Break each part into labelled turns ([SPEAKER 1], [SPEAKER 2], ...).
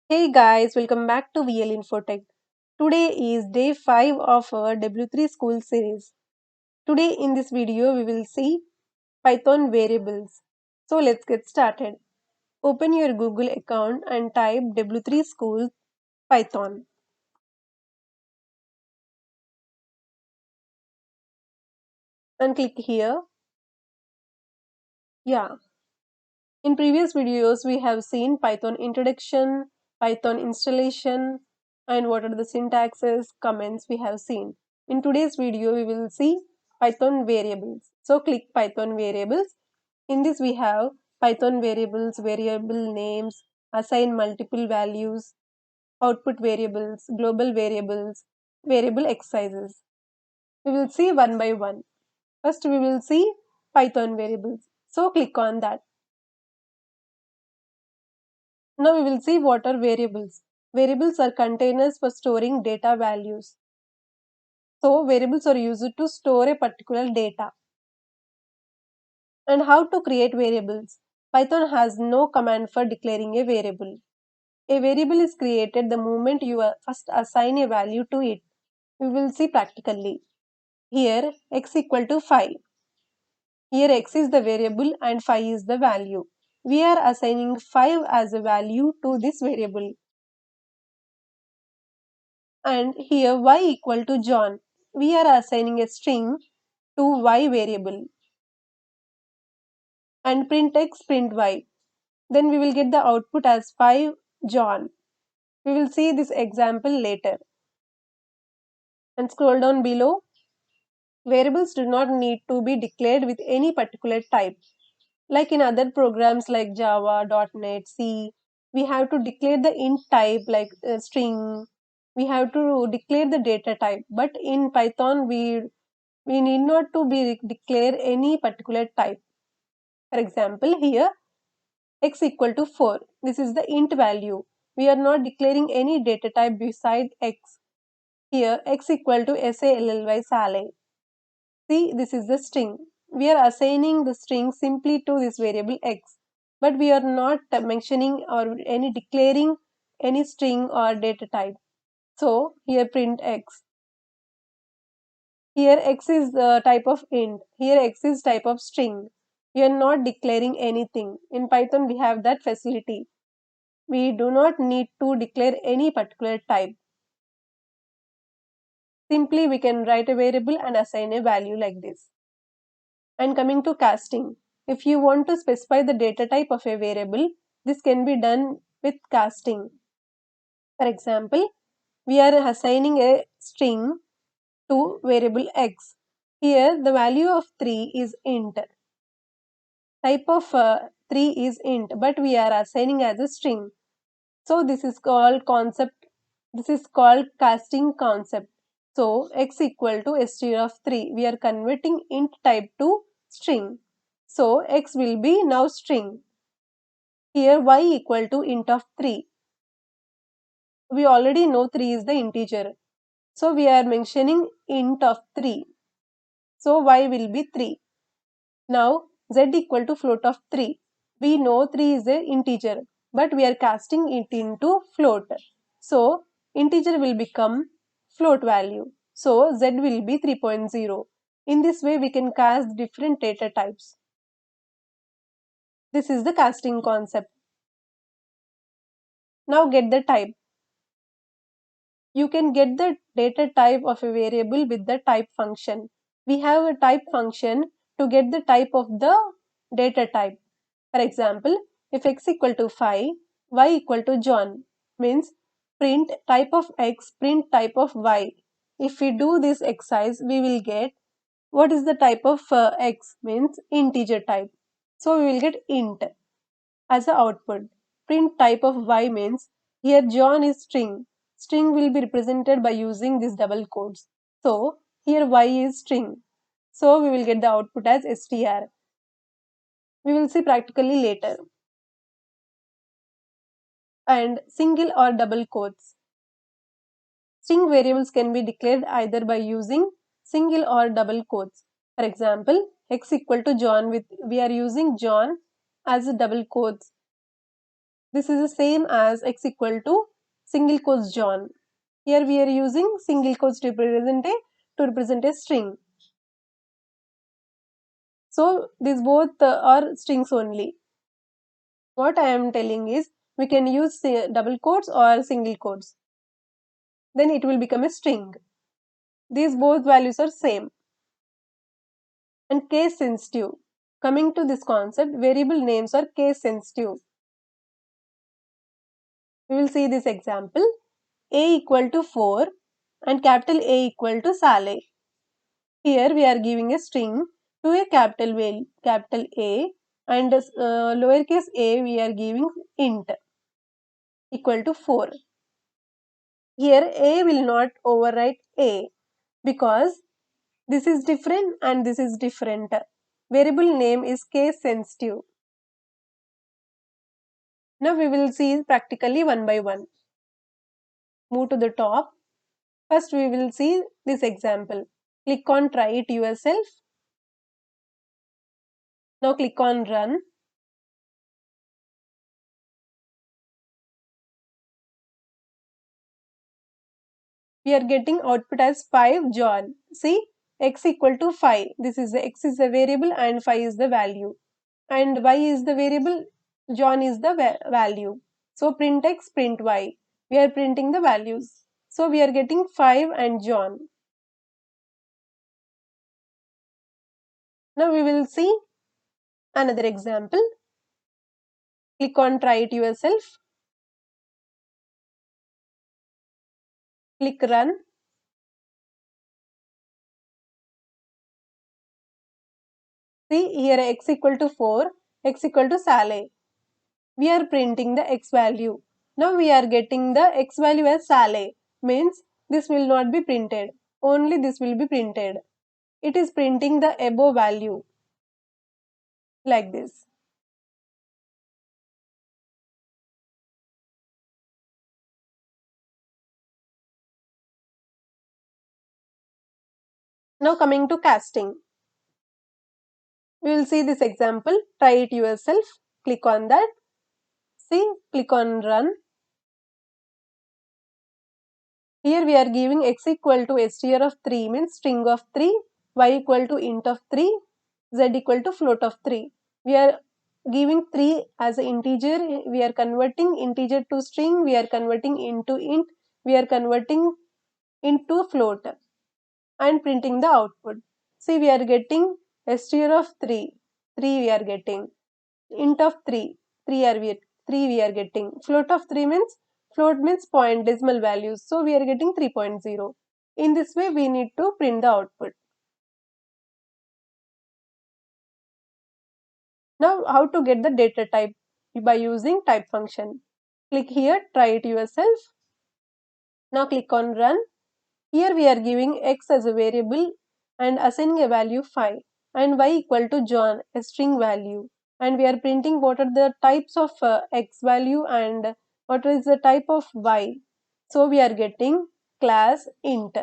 [SPEAKER 1] Hey guys, welcome back to VL InfoTech. Today is day 5 of our W3 school series. Today in this video we will see Python variables. So let's get started. Open your Google account and type W3 school Python and click here. Yeah, in previous videos we have seen Python introduction, Python installation, and what are the syntaxes, comments we have seen. In today's video we will see Python variables. So click Python variables. In this we have Python variables, variable names, assign multiple values, output variables, global variables, variable exercises. We will see one by one. First we will see Python variables. So click on that. Now we will see what are variables. Variables are containers for storing data values. So variables are used to store a particular data. And how to create variables? Python has no command for declaring a variable. A variable is created the moment you first assign a value to it. We will see practically. Here x equal to 5. Here x is the variable and 5 is the value. We are assigning 5 as a value to this variable. And here y equal to John. We are assigning a string to y variable. And print x, print y. Then we will get the output as 5 John. We will see this example later. And scroll down below. Variables do not need to be declared with any particular type. Like in other programs like Java, .NET, C, we have to declare the int type like string. We have to declare the data type. But in Python, we need not to be declare any particular type. For example, here x equal to 4. This is the int value. We are not declaring any data type beside x. Here x equal to SALLY Sally. See, this is the string. We are assigning the string simply to this variable x, but we are not mentioning or any declaring any string or data type. So here print x. Here x is the type of int. Here x is type of string. We are not declaring anything. In Python we have that facility. We do not need to declare any particular type. Simply we can write a variable and assign a value like this. And coming to casting, if you want to specify the data type of a variable, this can be done with casting. For example, we are assigning a string to variable x. Here the value of 3 is int. Type of 3 is int, but we are assigning as a string. So this is called casting concept. So x equal to str of 3. We are converting int type to string. So x will be now string. Here y equal to int of 3. We already know 3 is the integer. So we are mentioning int of 3. So y will be 3. Now z equal to float of 3. We know 3 is a integer, but we are casting it into float. So integer will become float value. So z will be 3.0. In this way we can cast different data types. This is the casting concept. Now get the type. You can get the data type of a variable with the type function. We have a type function to get the type of the data type. For example, if x equal to 5, y equal to John means print type of x, print type of y. If we do this exercise, we will get what is the type of x means integer type. So we will get int as the output. Print type of y means here John is string. String will be represented by using these double quotes. So here y is string. So we will get the output as str. We will see practically later. And single or double quotes. String variables can be declared either by using single or double quotes. For example, x equal to John we are using John as a double quotes. This is the same as x equal to single quotes John. Here we are using single quotes to represent a string. So these both are strings only. What I am telling is we can use double quotes or single quotes. Then it will become a string. These both values are same. And case sensitive. Coming to this concept, variable names are case sensitive. We will see this example. A equal to 4 and capital A equal to Saleh. Here we are giving a string to a capital A, and lowercase a we are giving int equal to 4. Here A will not overwrite A because this is different and this is different. Variable name is case sensitive. Now we will see practically one by one. Move to the top. First we will see this example. Click on try it yourself. Now click on run. We are getting output as 5 John. See, x equal to 5. This is the x is the variable and 5 is the value. And y is the variable, John is the value. So print x, print y. We are printing the values. So we are getting 5 and John. Now we will see another example. Click on try it yourself. Click run. See here x equal to 4, x equal to Saleh. We are printing the x value. Now we are getting the x value as Saleh. Means this will not be printed. Only this will be printed. It is printing the above value. Like this. Now coming to casting. We will see this example. Try it yourself. Click on that. See, click on run. Here we are giving x equal to str of 3 means string of 3, y equal to int of 3, z equal to float of 3. We are giving 3 as an integer. We are converting integer to string. We are converting into int. We are converting into float and printing the output. See, we are getting str of 3. 3 we are getting. Int of 3, 3 we are getting. Float of 3 means, float means point decimal values. So we are getting 3.0. In this way, we need to print the output. Now, how to get the data type? By using type function. Click here, try it yourself. Now click on run. Here we are giving x as a variable and assigning a value 5 and y equal to John, a string value. And we are printing what are the types of x value and what is the type of y. So we are getting class int.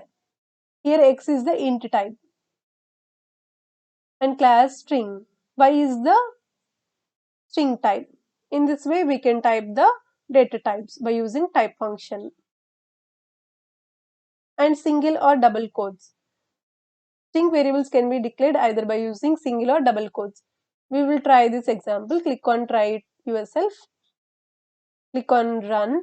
[SPEAKER 1] Here x is the int type and class string. Y is the string type. In this way we can type the data types by using type function. And single or double quotes. String variables can be declared either by using single or double quotes. We will try this example. Click on try it yourself. Click on run.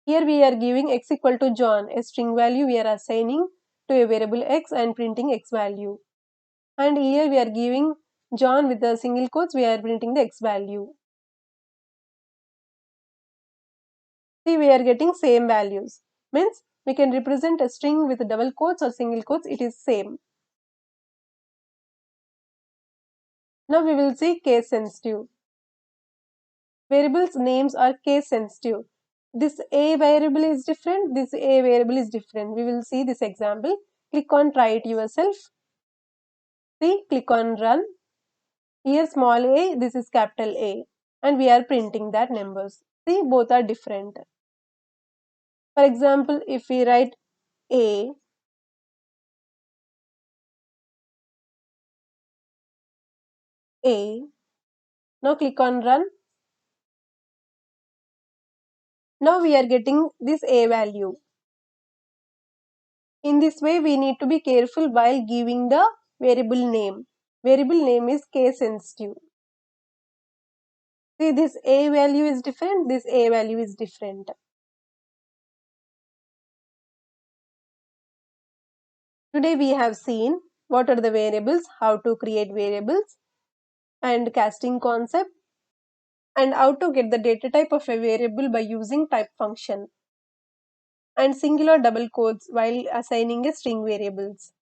[SPEAKER 1] Here we are giving x equal to John, a string value we are assigning to a variable x and printing x value. And here we are giving John with the single quotes, we are printing the x value. See, we are getting same values. Means we can represent a string with double quotes or single quotes, it is same. Now we will see case sensitive. Variables names are case sensitive. This a variable is different, this a variable is different. We will see this example. Click on try it yourself. See, click on run. Here small a, this is capital A. And we are printing that numbers. See, both are different. For example, if we write A, A. Now click on run. Now we are getting this a value. In this way, we need to be careful while giving the variable name. Variable name is case sensitive. See, this a value is different, this a value is different. Today we have seen what are the variables, how to create variables, and casting concept, and how to get the data type of a variable by using type function, and single or double quotes while assigning a string variables.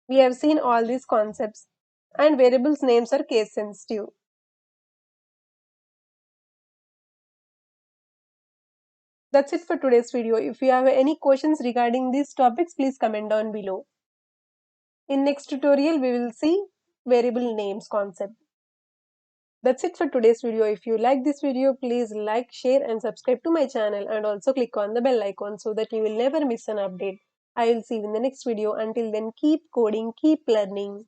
[SPEAKER 1] We have seen all these concepts, and variables names are case sensitive. That's it for today's video. If you have any questions regarding these topics, please comment down below. In next tutorial, we will see variable names concept. That's it for today's video. If you like this video, please like, share and subscribe to my channel, and also click on the bell icon so that you will never miss an update. I will see you in the next video. Until then, keep coding, keep learning.